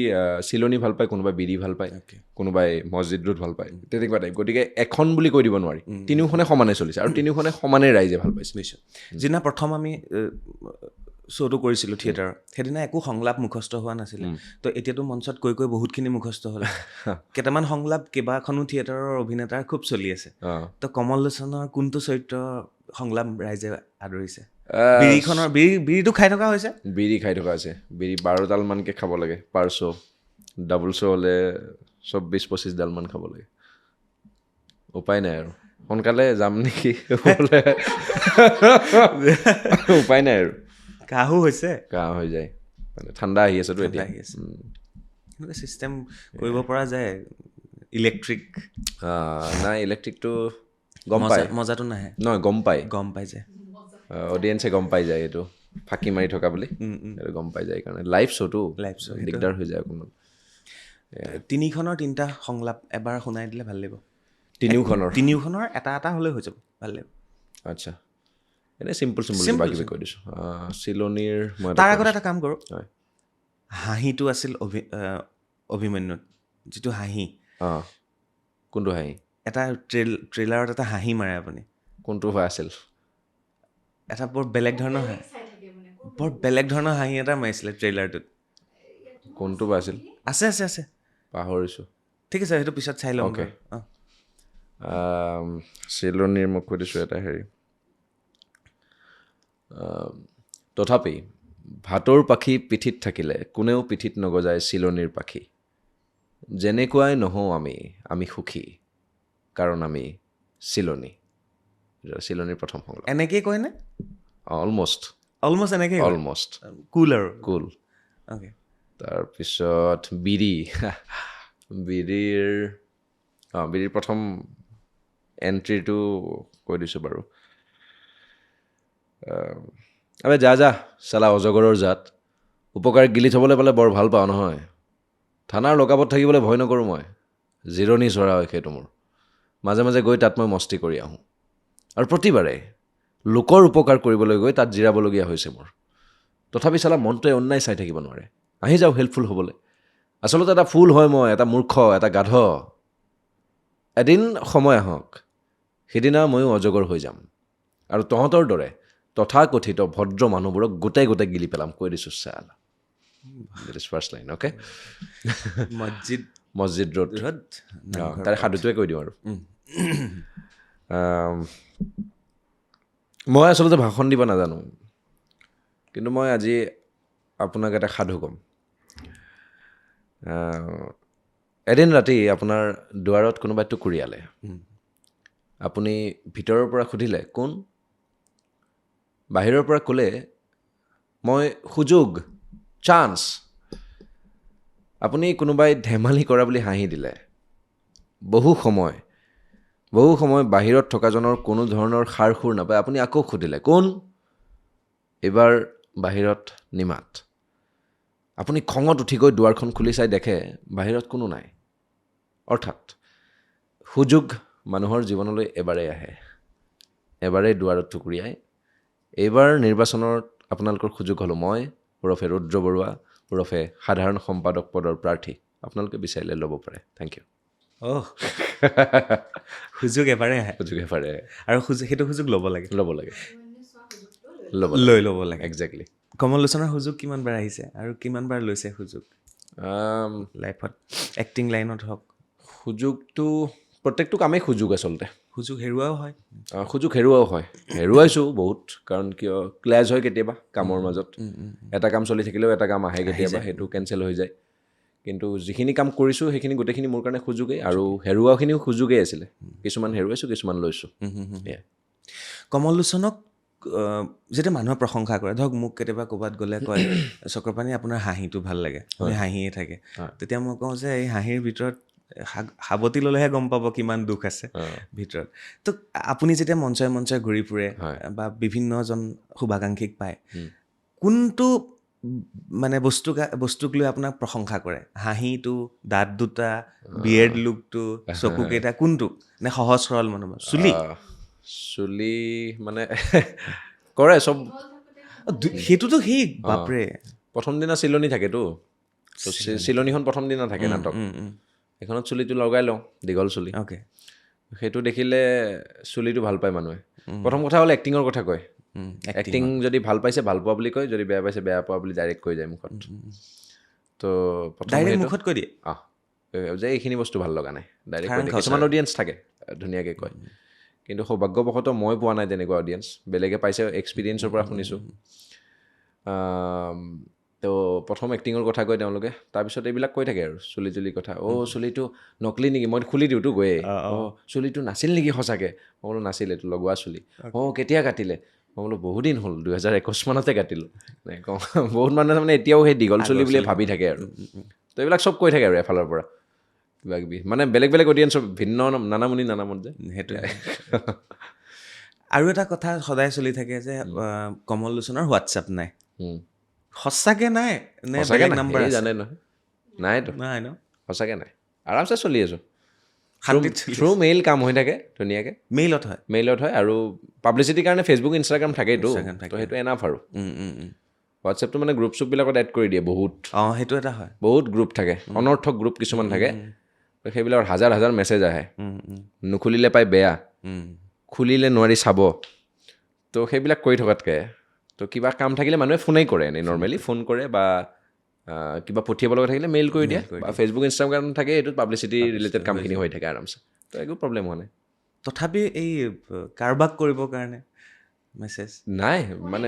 চিলনী ভাল পায় কোনোবাই বিৰি ভাল পায় কোনোবাই মছজিদ ৰোড ভাল পায় তেনেকুৱা টাইপ গতিকে এখন বুলি কৈ দিব নোৱাৰি তিনিওখনে সমানে চলিছে আৰু তিনিওখনে সমানে ৰাইজে ভাল পাইছে নিশ্চয় যিদিনা প্ৰথম আমি শ্ব'টো কৰিছিলোঁ থিয়েটাৰত সেইদিনা একো সংলাপ মুখস্থ হোৱা নাছিলে তো এতিয়াতো মঞ্চত কৈ বহুতখিনি মুখস্থ হ'ল কেইটামান সংলাপ কেইবাখনো থিয়েটাৰৰ অভিনেতাৰ খুব চলি আছে তো কমল লোচনৰ কোনটো চৰিত্ৰ সংলাপ ৰাইজে আদৰিছে বিৰিটো খাই থকা হৈছে বিৰি খাই থকা আছে বিৰি 12ডালমানকৈ খাব লাগে পাৰ শ্ব' ডাবল শ্ব' হ'লে 24-25ডালমান খাব লাগে উপায় নাই আৰু সোনকালে যাম নেকি উপায় নাই আৰু কাহো হৈছে কাহ হৈ যায় মানে ঠাণ্ডা আহি আছেতো এতিয়া এনেকুৱা চিষ্টেম কৰিব পৰা যায় ইলেক্ট্ৰিক নাই ইলেক্ট্ৰিকটো গম পায় মজাটো নাহে নহয় গম পাই যায় অডিয়েঞ্চে গম পাই যায় এইটো ফাঁকি মাৰি থকা বুলি এইটো গম পাই যায় কাৰণে লাইভ শ্ব'টো দিগদাৰ হৈ যায় অকণমান তিনিখনৰ তিনিটা সংলাপ এবাৰ শুনাই দিলে ভাল লাগিব তিনিওখনৰ এটা হ'লে হৈ যাব ভাল লাগিব আচ্ছা এনেই চিম্পল কিবা কিবি কৈ দিছোঁ চিলনীৰ মই তাৰ আগতে এটা কাম কৰোঁ হাঁহিটো আছিল অভিমন্যুত যিটো হাঁহি কোনটো হাঁহি এটা ট্ৰেইলাৰত এটা হাঁহি মাৰে আপুনি কোনটো হোৱা আছিল এটা বৰ বেলেগ ধৰণৰ হাঁহি এটা মাৰিছিলে ট্ৰেইলাৰটোত কোনটো বা আছিল আছে পাহৰিছোঁ ঠিক আছে সেইটো পিছত চাই লওঁ চিলনীৰ মোক কৈ দিছোঁ এটা হেৰি তথাপি ভাটৌৰ পাখি পিঠিত থাকিলে কোনেও পিঠিত নগজায় চিলনীৰ পাখি যেনেকুৱাই নহওঁ আমি সুখী কাৰণ আমি চিলনী চিলনীৰ প্ৰথম সংলাপ এনেকেই কয়নে অলমষ্ট এনেকেই কুল অ'কে তাৰপিছত বিৰিৰ প্ৰথম এণ্ট্ৰিটো কৈ দিছোঁ বাৰু আবে যা চালা অজগৰৰ জাত উপকাৰ গিলি থ'বলৈ পালে বৰ ভাল পাওঁ নহয় থানাৰ লকআপত থাকিবলৈ ভয় নকৰোঁ মই জিৰণি চৰা হয় সেইটো মোৰ মাজে মাজে গৈ তাত মই মস্তি কৰি আহোঁ আৰু প্ৰতিবাৰে লোকৰ উপকাৰ কৰিবলৈ গৈ তাত জিৰাবলগীয়া হৈছে মোৰ তথাপি চালা মনটোৱে অন্যায় চাই থাকিব নোৱাৰে আহি যাওঁ হেল্পফুল হ'বলৈ আচলতে এটা ফুল হয় মই এটা মূৰ্খ এটা গাধ এদিন সময় আহক সেইদিনা ময়ো অজগৰ হৈ যাম আৰু তহঁতৰ দৰে তথাকথিত ভদ্ৰ মানুহবোৰক গোটেই গিলি পেলাম কৈ দিছোঁ চাল ফাৰ্ষ্ট লাইন অ'কে মছজিদ ৰোড তাৰে সাধুটোৱে কৈ দিওঁ আৰু মই আচলতে ভাষণ দিব নাজানো কিন্তু মই আজি আপোনাক এটা সাধু ক'ম এদিন ৰাতি আপোনাৰ দুৱাৰত কোনোবাই টুকুৰিয়ালে আপুনি ভিতৰৰ পৰা সুধিলে কোন বাহিৰৰ পৰা ক'লে মই সুযোগ চান্স আপুনি কোনোবাই ধেমালি কৰা বুলি হাঁহি দিলে বহু সময় বাহিৰত থকাজনৰ কোনো ধৰণৰ সাৰ সুৰ নাপায় আপুনি আকৌ সুধিলে কোন এইবাৰ বাহিৰত নিমাত আপুনি খঙত উঠি গৈ দুৱাৰখন খুলি চাই দেখে বাহিৰত কোনো নাই অৰ্থাৎ সুযোগ মানুহৰ জীৱনলৈ এবাৰেই আহে এবাৰেই দুৱাৰত ঠুকুৰিয়াই এইবাৰ নিৰ্বাচনত আপোনালোকৰ সুযোগ হ'লো মই ওৰফে ৰুদ্ৰ বৰুৱা ওৰফে সাধাৰণ সম্পাদক পদৰ প্ৰাৰ্থী আপোনালোকে বিচাৰিলে ল'ব পাৰে থেংক ইউ সুযোগ এবাৰে আহে সুযোগ এবাৰে আৰু সেইটো সুযোগ ল'ব লাগে ল'ব লাগে ল'ব লাগে একজেক্টলি কমল লোচনৰ সুযোগ কিমানবাৰ আহিছে আৰু কিমানবাৰ লৈছে সুযোগ লাইফত এক্টিং লাইনত হওক সুযোগটো প্ৰত্যেকটো কামেই সুযোগ আচলতে সুযোগ হেৰুৱাও হয় সুযোগ হেৰুৱাও হয় হেৰুৱাইছোঁ বহুত কাৰণ কিয় ক্লেছ হয় কেতিয়াবা কামৰ মাজত এটা কাম চলি থাকিলেও এটা কাম আহে কেতিয়াবা সেইটো কেঞ্চেল হৈ যায় কিন্তু যিখিনি কাম কৰিছোঁ সেইখিনি গোটেইখিনি মোৰ কাৰণে সুযোগেই আৰু হেৰুৱাখিনিও সুযোগেই আছিলে কিছুমান হেৰুৱাইছোঁ কিছুমান লৈছোঁ কমল লোচনক যেতিয়া মানুহে প্ৰশংসা কৰে ধৰক মোক কেতিয়াবা ক'ৰবাত গ'লে কয় চক্ৰপাণি আপোনাৰ হাঁহিটো ভাল লাগে আপুনি হাঁহিয়ে থাকে তেতিয়া মই কওঁ যে এই হাঁহিৰ ভিতৰত সাৱতি ল'লেহে গম পাব কিমান দুখ আছে ভিতৰত তো আপুনি যেতিয়া মঞ্চই ঘূৰি ফুৰে বা বিভিন্নজন শুভাকাংক্ষীক পায় কোনটো মানে বস্তুক লৈ আপোনাক প্ৰশংসা কৰে হাঁহিটো দাঁত দুটা বিয়েৰ্ড লুকটো চকুকেইটা কোনটো নে সহজ সৰল মনোভাৱ চুলি মানে কৰে চব সেইটোতো সেই বাপৰে প্ৰথম দিনা চিলনি থাকেতো চিলনিখন প্ৰথম দিনা থাকে নাটক সেইখনত চুলিটো লগাই লওঁ দীঘল চুলি অ'কে সেইটো দেখিলে চুলিটো ভাল পায় মানুহে প্ৰথম কথা হ'ল এক্টিঙৰ কথা কয় এক্টিং যদি ভাল পাইছে ভাল পোৱা বুলি কয় যদি বেয়া পাইছে বেয়া পোৱা বুলি ডাইৰেক্ট কৈ যায় মুখত তো ডাইৰেক্ট মুখত কৈ দিয়ে যে এইখিনি বস্তু ভাল লগা নাই ডাইৰেক্ট কৈ দিয়ে কিছুমান অডিয়েঞ্চ থাকে ধুনীয়াকৈ কয় কিন্তু সৌভাগ্যবশতঃ মই পোৱা নাই তেনেকুৱা অডিয়েঞ্চ বেলেগে পাইছে এক্সপিৰিয়েঞ্চৰ পৰা শুনিছোঁ তো প্ৰথম এক্টিঙৰ কথা কয় তেওঁলোকে তাৰপিছত এইবিলাক কৈ থাকে আৰু চুলি কথা চুলিটো নকলি নেকি মই খুলি দিওঁতো গৈয়ে চুলিটো নাছিল নেকি সঁচাকৈ মই বোলো নাছিল এইটো লগোৱা চুলি কেতিয়া কাটিলে মই বোলো বহুত দিন হ'ল 2021 মানতে কাটিলোঁ কওঁ বহুত মানুহে মানে এতিয়াও সেই দীঘল চুলি বুলিয়ে ভাবি থাকে আৰু তো এইবিলাক চব কৈ থাকে আৰু এফালৰ পৰা কিবা কিবি মানে বেলেগ অডিয়েঞ্চৰ ভিন্ন নানামুনি যে সেইটোৱে আৰু এটা কথা সদায় চলি থাকে যে কমল লোচনৰ হোৱাটছআপ নাই সঁচাকৈ নাই নে বেলেগ নম্বৰ জানে নহয় নাইতো নাই ন সঁচাকৈ নাই আৰামছে চলি আছোঁ শান্তিত থ্ৰু মেইল কাম হৈ থাকে ধুনীয়াকৈ মেইলত হয় আৰু পাব্লিচিটিৰ কাৰণে ফেচবুক ইনষ্টাগ্ৰাম থাকেইতো তো সেইটো এনাফ আৰু হোৱাটছএপটো মানে গ্ৰুপ চুপবিলাকত এড কৰি দিয়ে বহুত সেইটো এটা হয় বহুত গ্ৰুপ থাকে অনৰ্থক গ্ৰুপ কিছুমান থাকে সেইবিলাকত হাজাৰ মেছেজ আহে নুখুলিলে পাই বেয়া খুলিলে নোৱাৰি চাব তো সেইবিলাক কৰি থকাতকৈ তো কিবা কাম থাকিলে মানুহে ফোনেই কৰে এনেই নৰ্মেলি ফোন কৰে বা কিবা পঠিয়াব লগা থাকিলে মেইল কৰি দিয়ে বা ফেচবুক ইনষ্টাগ্ৰাম থাকে এইটোত পাব্লিচিটি ৰিলেটেড কামখিনি হৈ থাকে আৰামছে তো একো প্ৰব্লেম হোৱা নাই তথাপি এই কাৰোবাক কৰিবৰ কাৰণে মেছেজ নাই মানে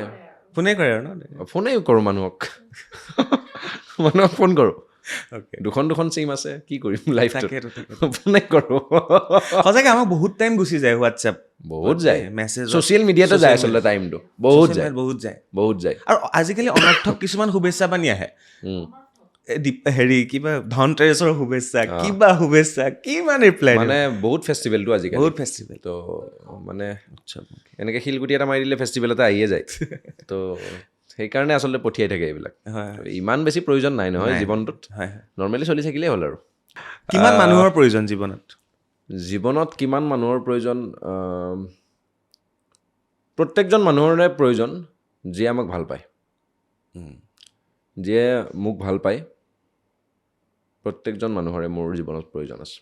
ফোনেই কৰে আৰু ন ফোনেই কৰোঁ মানুহক ফোন কৰোঁ দুখন চিম আছে কি কৰিম লাইফটোত ফোনে কৰোঁ সঁচাকৈ আমাৰ বহুত টাইম গুচি যায় হোৱাটছএপ বহুত যায় মেছেজ ছ'চিয়েল মিডিয়াতে যায় আচলতে টাইমটো বহুত যায় আৰু আজিকালি অনৰ্থক কিছুমান শুভেচ্ছা বানি আহে হেৰি কিবা ধনতেৰছৰ শুভেচ্ছা কিবা শুভেচ্ছা কিমান ৰিপ্লাই মানে বহুত ফেষ্টিভেলটো আজিকালি বহুত ফেষ্টিভেল তো মানে এনেকৈ শিলগুটি এটা মাৰি দিলে ফেষ্টিভেল এটা আহিয়ে যায় তো সেইকাৰণে আচলতে পঠিয়াই থাকে এইবিলাক ইমান বেছি প্ৰয়োজন নাই নহয় জীৱনটোত নৰ্মেলি চলি থাকিলেই হ'ল আৰু কিমান মানুহৰ প্ৰয়োজন জীৱনত কিমান মানুহৰ প্ৰয়োজন প্ৰত্যেকজন মানুহৰে প্ৰয়োজন যিয়ে আমাক ভাল পায় যিয়ে মোক ভাল পায় প্ৰত্যেকজন মানুহৰে মোৰ জীৱনত প্ৰয়োজন আছে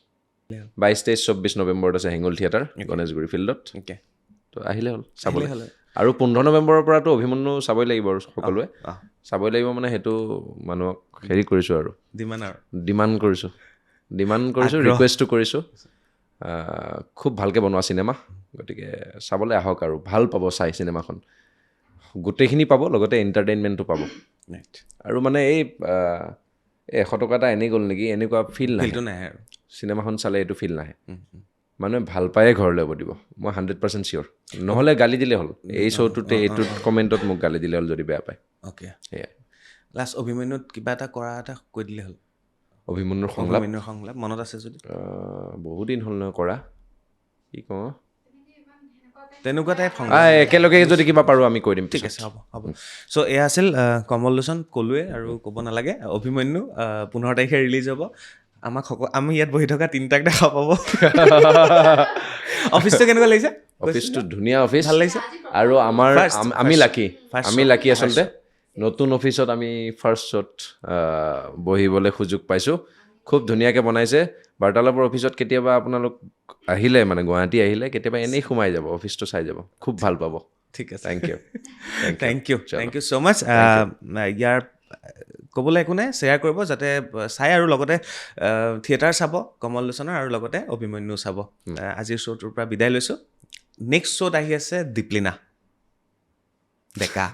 22-23-24 নৱেম্বৰত আছে হেঙুল থিয়েটাৰ গণেশগুৰি ফিল্ডত তো আহিলে হ'ল চাবলৈ আৰু 15 নৱেম্বৰৰ পৰাতো অভিমন্যু চাবই লাগিব আৰু সকলোৱে চাবই লাগিব মানে সেইটো মানুহক হেৰি কৰিছোঁ আৰু ডিমাণ্ড কৰিছোঁ ৰিকুৱেষ্টটো কৰিছোঁ খুব ভালকৈ বনোৱা চিনেমা গতিকে চাবলৈ আহক আৰু ভাল পাব চাই চিনেমাখন গোটেইখিনি পাব লগতে এণ্টাৰটেইনমেণ্টটো পাব আৰু মানে এই 100 টকা এটা এনেই গ'ল নেকি এনেকুৱা ফিল নাহে আৰু চিনেমাখন চালে এইটো ফিল নাহে মানুহে ভাল পায়ে ঘৰলৈ দিব মই 100% চিয়'ৰ নহ'লে গালি দিলে হ'ল এই শ্ব'টোতে এইটোত কমেণ্টত মোক গালি দিলে হ'ল যদি বেয়া পায় সেয়াই লাষ্ট অভিমন্যুত কিবা এটা কৰা এটা কৈ দিলে হ'ল অভিমন্যুৰ সংলাপ অভিমন্যুৰ সংলাপ মনত আছে যদি বহুদিন হ'ল নহয় কৰা কি কওঁ তেনেকুৱা টাইপ সংলাপ একেলগে যদি কিবা পাৰোঁ আমি কৈ দিম ঠিক আছে হ'ব চ' এয়া আছিল কমল লোচন ক'লোৱে আৰু ক'ব নালাগে অভিমন্যু 15 তাৰিখে ৰিলিজ হ'ব আমি ইয়াত বহি থকা তিনিটাক দেখা পাব অফিচটো কেনেকুৱা লাগিছে অফিচটো ধুনীয়া অফিচ ভাল লাগিছে আৰু আমাৰ First, আমি first. লাকি First আমি show. লাকি আচলতে নতুন অফিচত আমি ফাৰ্ষ্ট শ্ব'ত বহিবলৈ সুযোগ পাইছোঁ খুব ধুনীয়াকৈ বনাইছে বাৰ্তালাপৰ অফিচত কেতিয়াবা আপোনালোক আহিলে মানে গুৱাহাটী আহিলে কেতিয়াবা এনেই সোমাই যাব অফিচটো চাই যাব খুব ভাল পাব ঠিক আছে thank you thank you so' much ইয়াৰ ক'বলৈ একো নাই শ্বেয়াৰ কৰিব যাতে চাই আৰু লগতে থিয়েটাৰ চাব কমল লোচনৰ আৰু লগতে অভিমন্যু চাব আজিৰ শ্ব'টোৰ পৰা বিদায় লৈছোঁ নেক্সট শ্ব'ত আহি আছে দীপলিনা ডেকা